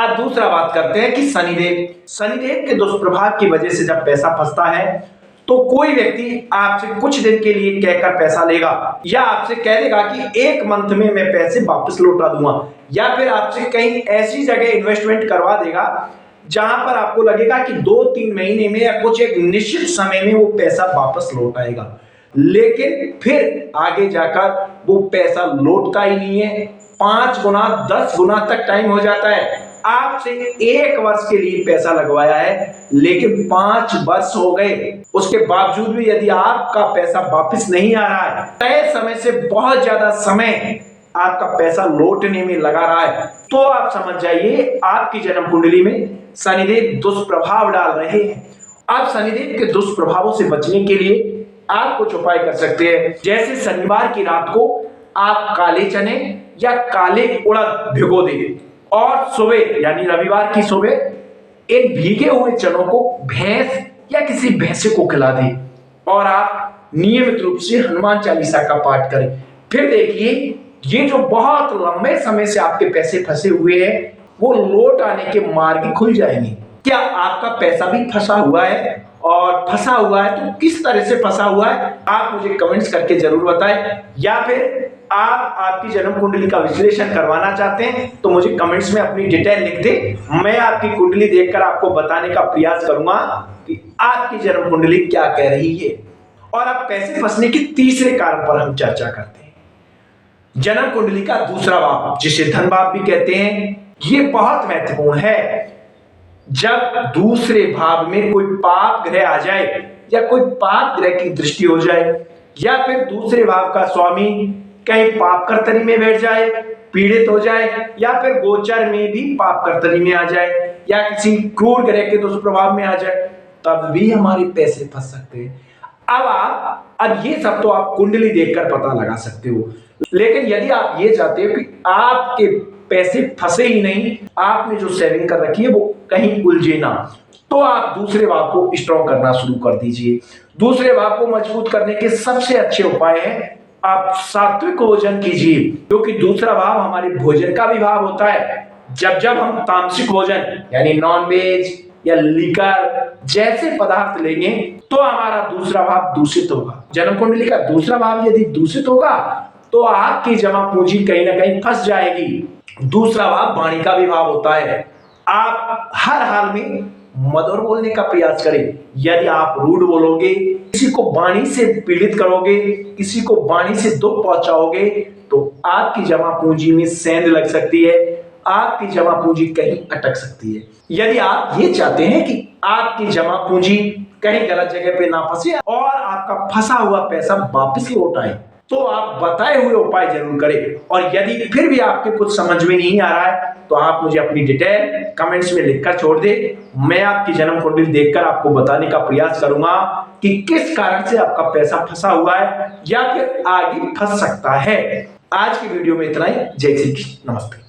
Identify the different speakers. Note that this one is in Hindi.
Speaker 1: आज दूसरा बात करते हैं कि शनिदेव के दुष्प्रभाव की वजह से जब पैसा फंसता है तो कोई व्यक्ति आपसे कुछ दिन के लिए कहकर पैसा लेगा या आपसे कह देगा कि एक मंथ में मैं पैसे वापस लौटा दूंगा, या फिर आपसे कहीं ऐसी जगह इन्वेस्टमेंट करवा देगा जहां पर आपको लगेगा कि 2-3 महीने में या कुछ एक निश्चित समय में वो पैसा वापस लौट आएगा, लेकिन फिर आगे जाकर वो पैसा लौटता ही नहीं है। 5 गुना 10 गुना तक टाइम हो जाता है। आपसे 1 वर्ष के लिए पैसा लगवाया है लेकिन 5 वर्ष हो गए, उसके बावजूद भी यदि आपका पैसा वापस नहीं आ रहा है, तय समय से बहुत ज्यादा समय आपका पैसा लौटने में लगा रहा है, तो आप समझ जाइए आपकी जन्म कुंडली में शनिदेव दुष्प्रभाव डाल रहे हैं। आप शनिदेव के दुष्प्रभावों से बचने के लिए आप कुछ उपाय कर सकते हैं। जैसे शनिवार की रात को आप काले चने या काले उड़द भिगो दें और सुबह यानी रविवार की सुबह इन भीगे हुए चनों को भैंस या किसी भैंसे को खिला दें और आप नियमित रूप से हनुमान चालीसा का पाठ करें। फिर देखिए ये जो बहुत लंबे समय से आपके पैसे फंसे हुए हैं वो लौट आने के मार्ग खुल जाएंगे। क्या आपका पैसा भी फंसा हुआ है? और फंसा हुआ है तो किस तरह से फंसा हुआ है आप मुझे कमेंट्स करके जरूर बताएं, या फिर आप आपकी जन्म कुंडली का विश्लेषण करवाना चाहते हैं तो मुझे कमेंट्स में अपनी डिटेल लिख दें। मैं आपकी कुंडली देखकर आपको बताने का प्रयास करूंगा कि आपकी जन्म कुंडली क्या कह रही है। और अब पैसे फंसने के तीसरे कारण पर हम चर्चा करते हैं। जन्म कुंडली का दूसरा भाव, जिसे धन भाव भी कहते हैं, ये बहुत महत्वपूर्ण है। जब दूसरे भाव में कोई पाप ग्रह आ जाए या कोई पाप ग्रह की दृष्टि हो जाए या फिर दूसरे भाव का स्वामी कहीं पाप कर्तरी में बैठ जाए, पीड़ित हो जाए, या फिर गोचर में भी पाप कर्तरी में आ जाए या किसी क्रूर ग्रह के दुष्प्रभाव में आ जाए, तब भी हमारे पैसे फंस सकते हैं। अब ये सब तो आप कुंडली देखकर पता लगा सकते हो, लेकिन यदि आप ये चाहते हो कि आपके पैसे फंसे ही नहीं, आपने जो सेविंग कर रखी है वो कहीं उलझे ना, तो आप दूसरे भाव को स्ट्रॉन्ग करना शुरू कर दीजिए। दूसरे भाव को मजबूत करने के सबसे अच्छे उपाय है आप सात्विक भोजन कीजिए, क्योंकि दूसरा भाव हमारे भोजन का भी भाव होता है। जब हम तामसिक भोजन यानी नॉनवेज या लीकर जैसे पदार्थ लेंगे तो हमारा दूसरा भाव दूषित होगा। जन्म कुंडली का दूसरा भाव यदि दूषित होगा तो आपकी जमा पूंजी कहीं ना कहीं फंस जाएगी। दूसरा भाव वाणी का भी भाव होता है। आप हर हाल में मधुर बोलने का प्रयास करें। यदि आप रूड बोलोगे, किसी को वाणी से पीड़ित करोगे, किसी को वाणी से दुख पहुंचाओगे, तो आपकी जमा पूंजी में सेंध लग सकती है, आपकी जमा पूंजी कहीं अटक सकती है। यदि आप ये चाहते हैं कि आपकी जमा पूंजी कहीं गलत जगह पे ना फंसे और आपका फंसा हुआ पैसा वापस लौट आए, तो आप बताए हुए उपाय जरूर करें। और यदि फिर भी आपके कुछ समझ में नहीं आ रहा है तो आप मुझे अपनी डिटेल कमेंट्स में लिखकर छोड़ दे। मैं आपकी जन्म कुंडली देखकर आपको बताने का प्रयास करूंगा कि किस कारण से आपका पैसा फंसा हुआ है या फिर आगे फंस सकता है। आज की वीडियो में इतना ही। जय श्री कृष्ण, नमस्ते।